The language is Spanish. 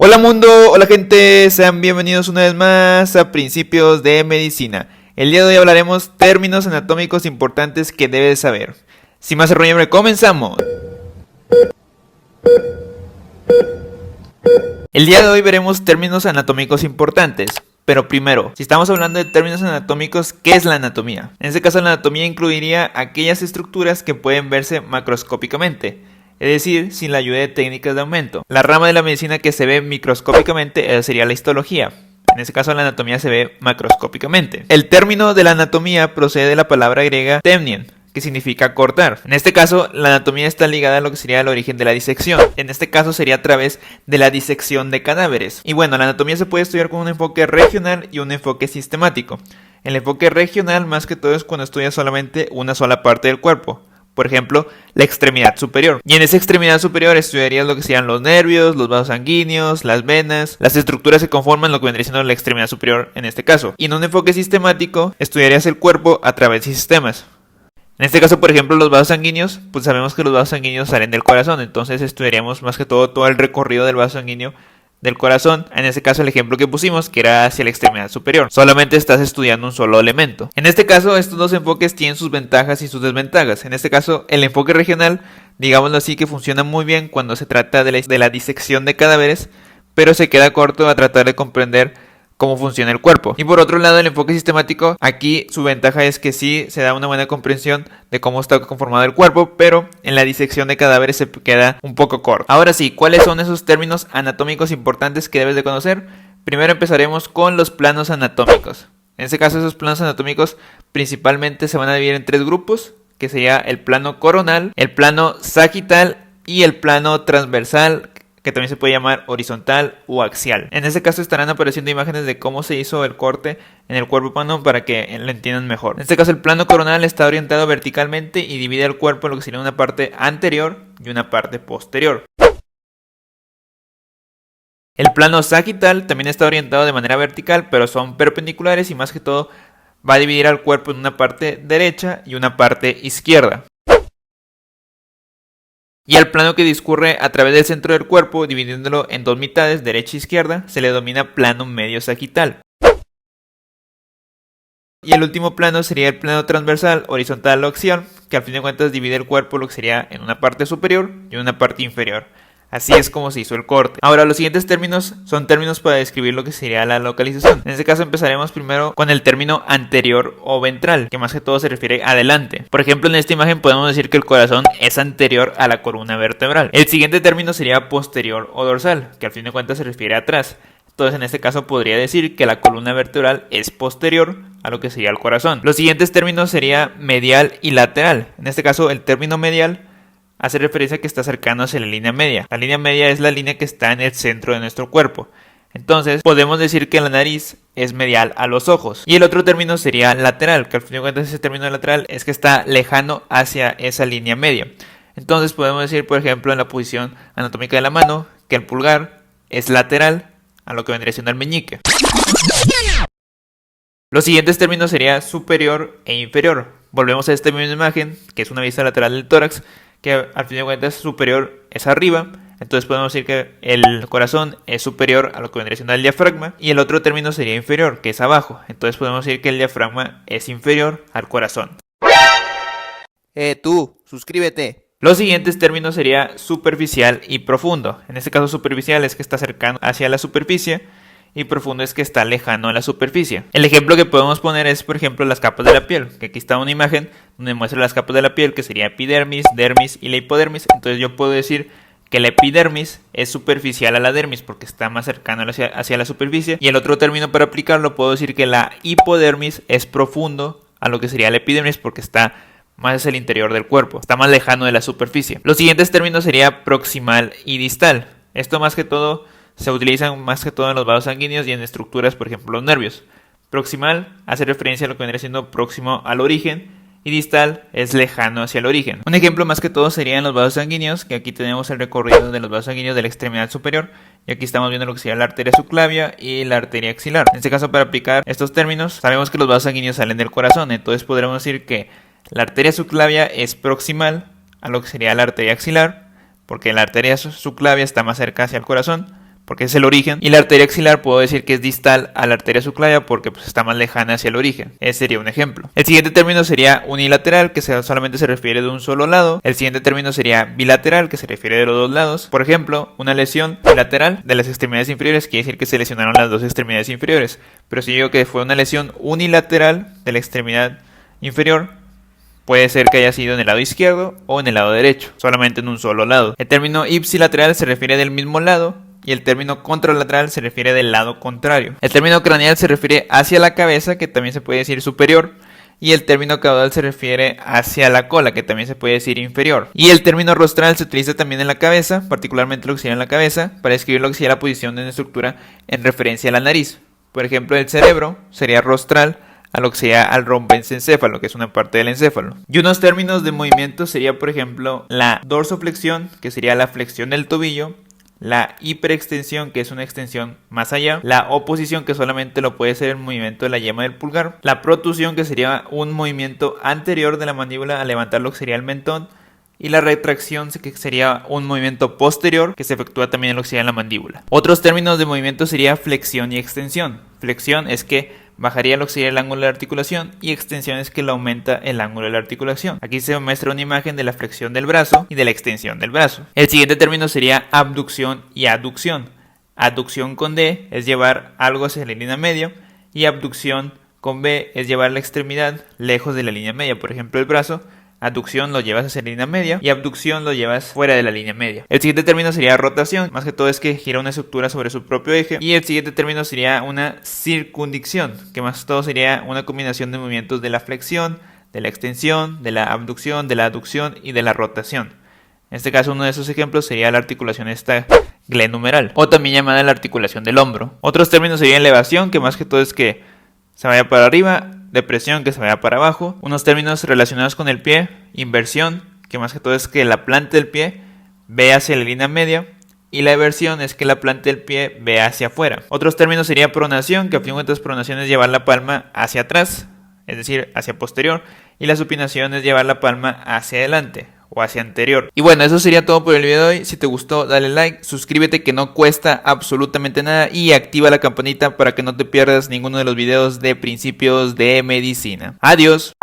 Hola mundo, hola gente, sean bienvenidos una vez más a Principios de Medicina. El día de hoy hablaremos términos anatómicos importantes que debes saber. Sin más rollo, comenzamos. El día de hoy veremos términos anatómicos importantes. Pero primero, si estamos hablando de términos anatómicos, ¿qué es la anatomía? En este caso la anatomía incluiría aquellas estructuras que pueden verse macroscópicamente, es decir, sin la ayuda de técnicas de aumento. La rama de la medicina que se ve microscópicamente sería la histología. En este caso la anatomía se ve macroscópicamente. El término de la anatomía procede de la palabra griega temnien, que significa cortar. En este caso, la anatomía está ligada a lo que sería el origen de la disección. En este caso sería a través de la disección de cadáveres. Y bueno, la anatomía se puede estudiar con un enfoque regional y un enfoque sistemático. El enfoque regional más que todo es cuando estudias solamente una sola parte del cuerpo. Por ejemplo, la extremidad superior. Y en esa extremidad superior estudiarías lo que serían los nervios, los vasos sanguíneos, las venas, las estructuras que conforman lo que vendría siendo la extremidad superior en este caso. Y en un enfoque sistemático, estudiarías el cuerpo a través de sistemas. En este caso, por ejemplo, los vasos sanguíneos, pues sabemos que los vasos sanguíneos salen del corazón, entonces estudiaríamos más que todo el recorrido del vaso sanguíneo del corazón. En este caso el ejemplo que pusimos, que era hacia la extremidad superior. Solamente estás estudiando un solo elemento. En este caso, estos dos enfoques tienen sus ventajas y sus desventajas. En este caso, el enfoque regional, digámoslo así, que funciona muy bien cuando se trata de la disección de cadáveres, pero se queda corto a tratar de comprender cómo funciona el cuerpo. Y por otro lado, el enfoque sistemático, aquí su ventaja es que sí se da una buena comprensión de cómo está conformado el cuerpo, pero en la disección de cadáveres se queda un poco corto. Ahora sí, ¿cuáles son esos términos anatómicos importantes que debes de conocer? Primero empezaremos con los planos anatómicos. En este caso, esos planos anatómicos principalmente se van a dividir en tres grupos, que sería el plano coronal, el plano sagital y el plano transversal, que también se puede llamar horizontal o axial. En este caso estarán apareciendo imágenes de cómo se hizo el corte en el cuerpo humano para que lo entiendan mejor. En este caso el plano coronal está orientado verticalmente y divide el cuerpo en lo que sería una parte anterior y una parte posterior. El plano sagital también está orientado de manera vertical, pero son perpendiculares y más que todo va a dividir al cuerpo en una parte derecha y una parte izquierda. Y al plano que discurre a través del centro del cuerpo, dividiéndolo en dos mitades, derecha e izquierda, se le denomina plano medio sagital. Y el último plano sería el plano transversal, horizontal o axial, que al fin de cuentas divide el cuerpo lo que sería en una parte superior y una parte inferior. Así es como se hizo el corte. Ahora, los siguientes términos son términos para describir lo que sería la localización. En este caso empezaremos primero con el término anterior o ventral, que más que todo se refiere adelante. Por ejemplo, en esta imagen podemos decir que el corazón es anterior a la columna vertebral. El siguiente término sería posterior o dorsal, que al fin de cuentas se refiere atrás. Entonces, en este caso podría decir que la columna vertebral es posterior a lo que sería el corazón. Los siguientes términos sería medial y lateral. En este caso, el término medial hace referencia a que está cercano hacia la línea media. La línea media es la línea que está en el centro de nuestro cuerpo. Entonces, podemos decir que la nariz es medial a los ojos. Y el otro término sería lateral, que al fin de cuentas ese término lateral es que está lejano hacia esa línea media. Entonces, podemos decir, por ejemplo, en la posición anatómica de la mano, que el pulgar es lateral a lo que vendría siendo el meñique. Los siguientes términos serían superior e inferior. Volvemos a esta misma imagen, que es una vista lateral del tórax, que al fin de cuentas superior es arriba, entonces podemos decir que el corazón es superior a lo que vendría siendo el diafragma, y el otro término sería inferior, que es abajo, entonces podemos decir que el diafragma es inferior al corazón. Tú, suscríbete. Los siguientes términos sería superficial y profundo. En este caso superficial es que está cercano hacia la superficie y profundo es que está lejano a la superficie. El ejemplo que podemos poner es, por ejemplo, las capas de la piel, que aquí está una imagen donde muestra las capas de la piel, que sería epidermis, dermis y la hipodermis. Entonces yo puedo decir que la epidermis es superficial a la dermis porque está más cercano hacia la superficie, y el otro término para aplicarlo puedo decir que la hipodermis es profundo a lo que sería la epidermis porque está más hacia el interior del cuerpo, está más lejano de la superficie. Los siguientes términos sería proximal y distal. Esto más que todo se utilizan más que todo en los vasos sanguíneos y en estructuras, por ejemplo, los nervios. Proximal hace referencia a lo que vendría siendo próximo al origen y distal es lejano hacia el origen. Un ejemplo más que todo sería en los vasos sanguíneos, que aquí tenemos el recorrido de los vasos sanguíneos de la extremidad superior y aquí estamos viendo lo que sería la arteria subclavia y la arteria axilar. En este caso, para aplicar estos términos, sabemos que los vasos sanguíneos salen del corazón, entonces podremos decir que la arteria subclavia es proximal a lo que sería la arteria axilar, porque la arteria subclavia está más cerca hacia el corazón, porque es el origen, y la arteria axilar puedo decir que es distal a la arteria subclavia porque pues, está más lejana hacia el origen. Ese sería un ejemplo. El siguiente término sería unilateral, que solamente se refiere de un solo lado. El siguiente término sería bilateral, que se refiere de los dos lados. Por ejemplo, una lesión bilateral de las extremidades inferiores quiere decir que se lesionaron las dos extremidades inferiores. Pero si digo que fue una lesión unilateral de la extremidad inferior, puede ser que haya sido en el lado izquierdo o en el lado derecho, solamente en un solo lado. El término ipsilateral se refiere del mismo lado y el término contralateral se refiere del lado contrario. El término craneal se refiere hacia la cabeza, que también se puede decir superior, y el término caudal se refiere hacia la cola, que también se puede decir inferior. Y el término rostral se utiliza también en la cabeza, particularmente lo que sería en la cabeza, para describir lo que sería la posición de una estructura en referencia a la nariz. Por ejemplo, el cerebro sería rostral a lo que sería al romboencéfalo, que es una parte del encéfalo. Y unos términos de movimiento sería, por ejemplo, la dorsoflexión, que sería la flexión del tobillo, la hiperextensión, que es una extensión más allá, la oposición, que solamente lo puede ser el movimiento de la yema del pulgar, la protusión, que sería un movimiento anterior de la mandíbula a levantar lo que sería el mentón, y la retracción, que sería un movimiento posterior que se efectúa también en lo que sería la mandíbula. Otros términos de movimiento sería flexión y extensión. Flexión es que bajaría lo que sería el ángulo de la articulación y extensión es que lo aumenta el ángulo de la articulación. Aquí se muestra una imagen de la flexión del brazo y de la extensión del brazo. El siguiente término sería abducción y aducción. Aducción con D es llevar algo hacia la línea media y abducción con B es llevar la extremidad lejos de la línea media. Por ejemplo, el brazo, aducción lo llevas hacia la línea media y abducción lo llevas fuera de la línea media. El siguiente término sería rotación, más que todo es que gira una estructura sobre su propio eje. Y el siguiente término sería una circundicción, que más que todo sería una combinación de movimientos de la flexión, de la extensión, de la abducción, de la aducción y de la rotación. En este caso, uno de esos ejemplos sería la articulación glenohumeral, o también llamada la articulación del hombro. Otros términos serían elevación, que más que todo es que se vaya para arriba, depresión, que se vaya para abajo. Unos términos relacionados con el pie, inversión, que más que todo es que la planta del pie ve hacia la línea media, y la eversión es que la planta del pie ve hacia afuera. Otros términos sería pronación, que a fin de cuentas pronación es llevar la palma hacia atrás, es decir, hacia posterior, y la supinación es llevar la palma hacia adelante o hacia anterior. Y bueno, eso sería todo por el video de hoy. Si te gustó, dale like, suscríbete que no cuesta absolutamente nada y activa la campanita para que no te pierdas ninguno de los videos de principios de medicina. Adiós.